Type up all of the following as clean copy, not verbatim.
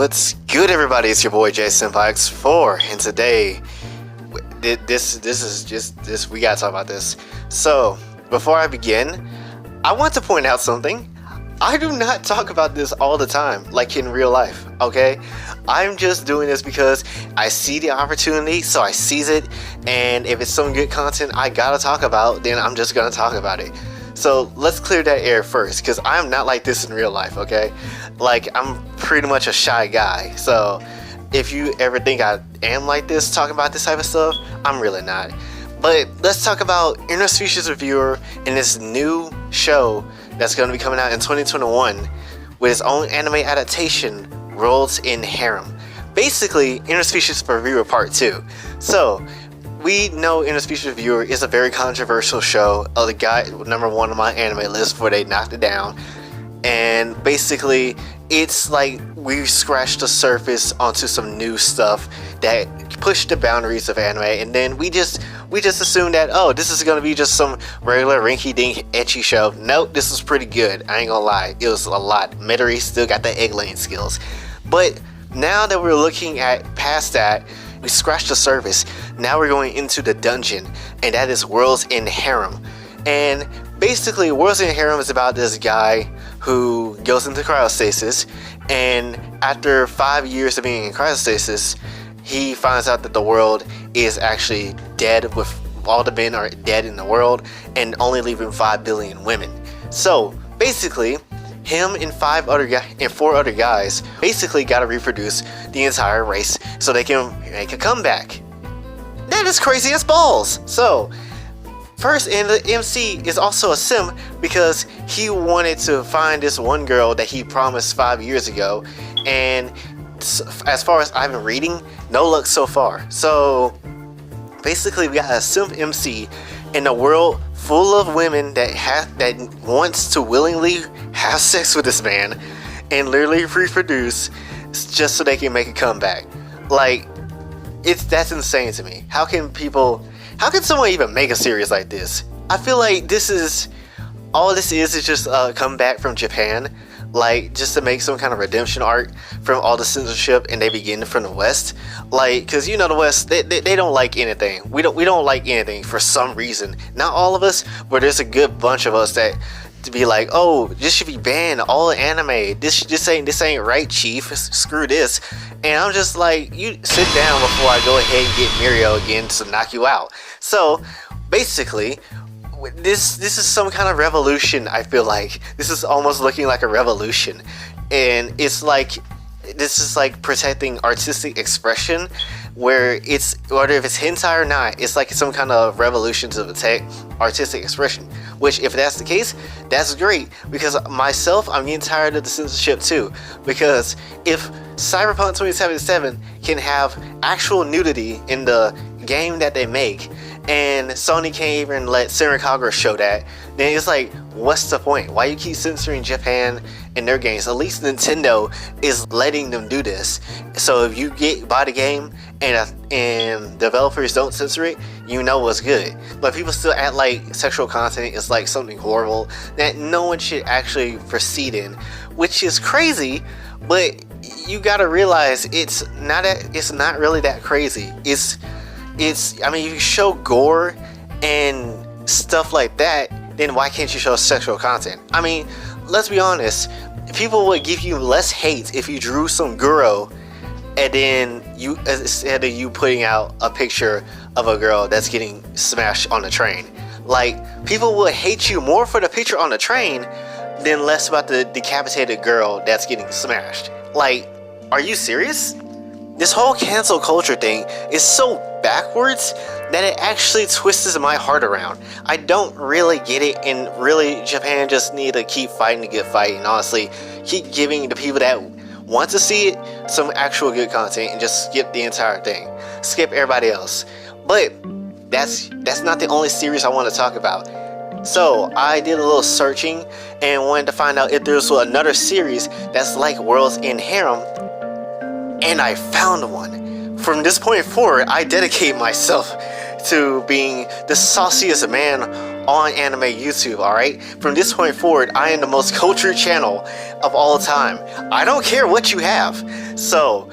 What's good, everybody? It's your boy Jason X4, and today this is just we gotta talk about this. So before I begin, I want to point out something. I do not talk about this all the time, like in real life. Okay, I'm just doing this because I see the opportunity, so I seize it, and if it's some good content I gotta talk about, then I'm just gonna talk about it. So let's clear that air first, because I'm not like this in real life, okay? Like, I'm pretty much a shy guy. So if you ever think I am like this, talking about this type of stuff, I'm really not. But let's talk about Interspecies Reviewer and this new show that's going to be coming out in 2021 with its own anime adaptation, Worlds in Harem. Basically, Interspecies Reviewer Part 2. So we know Interspecies Reviewer is a very controversial show. The guy number one on my anime list before they knocked it down. And basically, it's like we scratched the surface onto some new stuff that pushed the boundaries of anime, and then we just assumed that, oh, this is gonna be just some regular rinky-dink ecchi show. Nope, this was pretty good. I ain't gonna lie, it was a lot. Midori still got the egg laying skills, but now that we're looking at past that, we scratched the surface. Now we're going into the dungeon, and that is Worlds in Harem. And basically, Worlds in Harem is about this guy who goes into cryostasis, and after 5 years of being in cryostasis, he finds out that the world is actually dead, with all the men are dead in the world, and only leaving 5 billion women. So basically, him and 4 other guys basically got to reproduce the entire race so they can make a comeback. That is crazy as balls. So first, and the MC is also a sim because he wanted to find this one girl that he promised 5 years ago, and as far as I've been reading, no luck so far. So basically, we got a simp MC in a world full of women that wants to willingly have sex with this man and literally reproduce just so they can make a comeback. Like, that's insane to me. How can someone even make a series like this? I feel like all this is just a comeback from Japan, like just to make some kind of redemption arc from all the censorship, and they begin from the West. Like, because you know the West, they don't like anything. We don't like anything for some reason. Not all of us, but there's a good bunch of us that to be like, oh, this should be banned, all anime. This ain't right, chief. Screw this. And I'm just like, you sit down before I go ahead and get Mirio again to knock you out. So basically, this is some kind of revolution. I feel like this is almost looking like a revolution, and it's like this is like protecting artistic expression, where it's whether if it's hentai or not, it's like some kind of revolution to protect artistic expression. Which, if that's the case, that's great, because myself, I'm getting tired of the censorship too. Because if Cyberpunk 2077 can have actual nudity in the game that they make, and Sony can't even let Senran Kagura show that, then it's like, what's the point? Why you keep censoring Japan in their games? At least Nintendo is letting them do this. So if you buy the game and developers don't censor it, you know what's good. But people still act like sexual content is like something horrible that no one should actually proceed in, which is crazy. But you gotta realize it's not really that crazy. I mean, if you show gore and stuff like that, then why can't you show sexual content? I mean, let's be honest, people would give you less hate if you drew some guro and then instead of you putting out a picture of a girl that's getting smashed on the train. Like, people would hate you more for the picture on the train than less about the decapitated girl that's getting smashed. Like, are you serious? This whole cancel culture thing is so backwards that it actually twists my heart around. I don't really get it, and really Japan just need to keep fighting the good fight, and honestly keep giving the people that want to see it some actual good content, and just skip the entire thing. Skip everybody else. But that's not the only series I want to talk about. So I did a little searching and wanted to find out if there's another series that's like Worlds in Harem, and I found one. From this point forward, I dedicate myself to being the sauciest man on anime YouTube, alright? From this point forward, I am the most cultured channel of all time. I don't care what you have. So,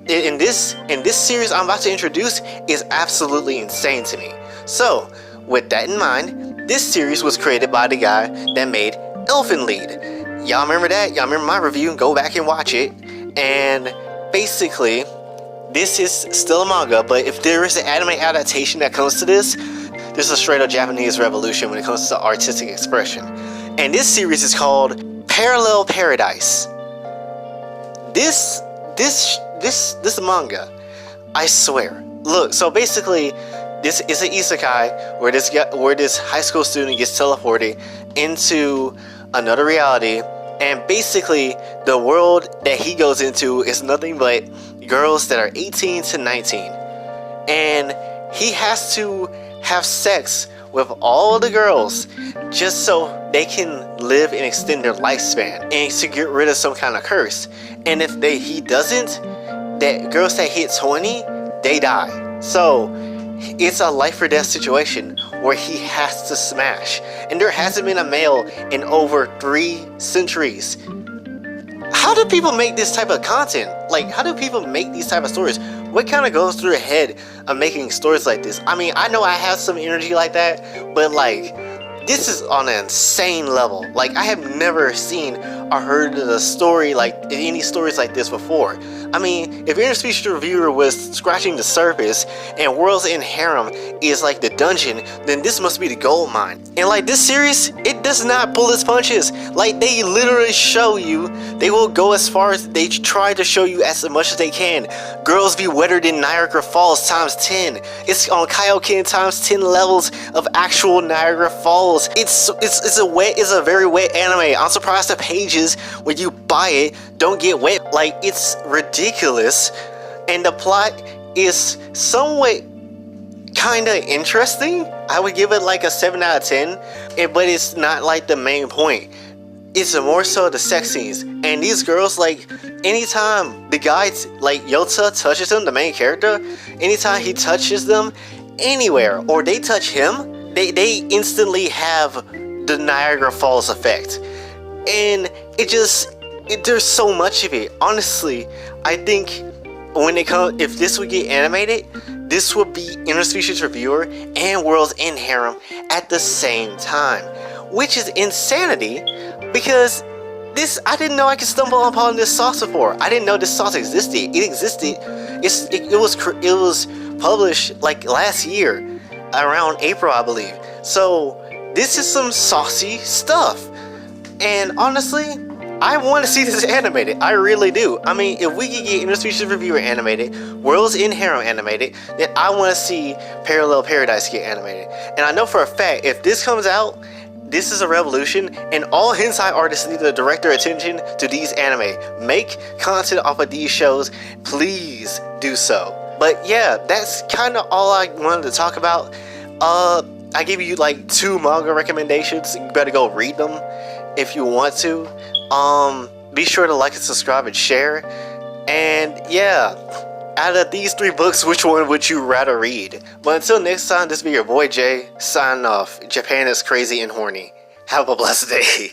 in this series I'm about to introduce is absolutely insane to me. So, with that in mind, this series was created by the guy that made Elfen Lied. Y'all remember that? Y'all remember my review? Go back and watch it. And basically, this is still a manga, but if there is an anime adaptation that comes to this, there's a straight up Japanese revolution when it comes to artistic expression. And this series is called Parallel Paradise. This manga, I swear. Look, so basically, this is an isekai where this high school student gets teleported into another reality, and basically the world that he goes into is nothing but girls that are 18 to 19, and he has to have sex with all the girls just so they can live and extend their lifespan and to get rid of some kind of curse. And if he doesn't, that girls that hit 20, they die. So it's a life or death situation where he has to smash, and there hasn't been a male in over 3 centuries. How do people make this type of content? Like, how do people make these type of stories? What kind of goes through your head of making stories like this? I mean, I know I have some energy like that, but like, this is on an insane level. Like, I have never seen or heard of a story like any stories like this before. I mean, if Interspecies reviewer was scratching the surface and Worlds in Harem is like the dungeon, then this must be the gold mine. And like, this series, it does not pull its punches. Like, they literally show you, they will go as far as they try to show you as much as they can. Girls be wetter than Niagara Falls times 10. It's on Kaioken times 10 levels of actual Niagara Falls. It's a very wet anime. I'm surprised the pages when you buy it don't get wet. Like, it's ridiculous, and the plot is somewhat kind of interesting. I would give it like a 7 out of 10, but it's not like the main point. It's more so the sex scenes, and these girls, like, anytime the guy like Yota touches them, the main character, anytime he touches them anywhere or they touch him, they instantly have the Niagara Falls effect. And there's so much of it. Honestly, I think if this would get animated, this would be Interspecies Reviewer and Worlds in Harem at the same time, which is insanity, because I didn't know I could stumble upon this sauce before. I didn't know this sauce existed. It existed. It was published like last year, around April, I believe. So this is some saucy stuff, and honestly, I want to see this animated. I really do. I mean, if we could get Interspecies Reviewer animated, Worlds in Harem animated, then I want to see Parallel Paradise get animated. And I know for a fact, if this comes out, this is a revolution, and all hentai artists need to direct their attention to these anime. Make content off of these shows. Please do so. But yeah, that's kind of all I wanted to talk about. I gave you like 2 manga recommendations. You better go read them if you want to. Be sure to like and subscribe and share. And yeah, out of these 3 books, which one would you rather read? But until next time, this be your boy Jay, signing off. Japan is crazy and horny. Have a blessed day.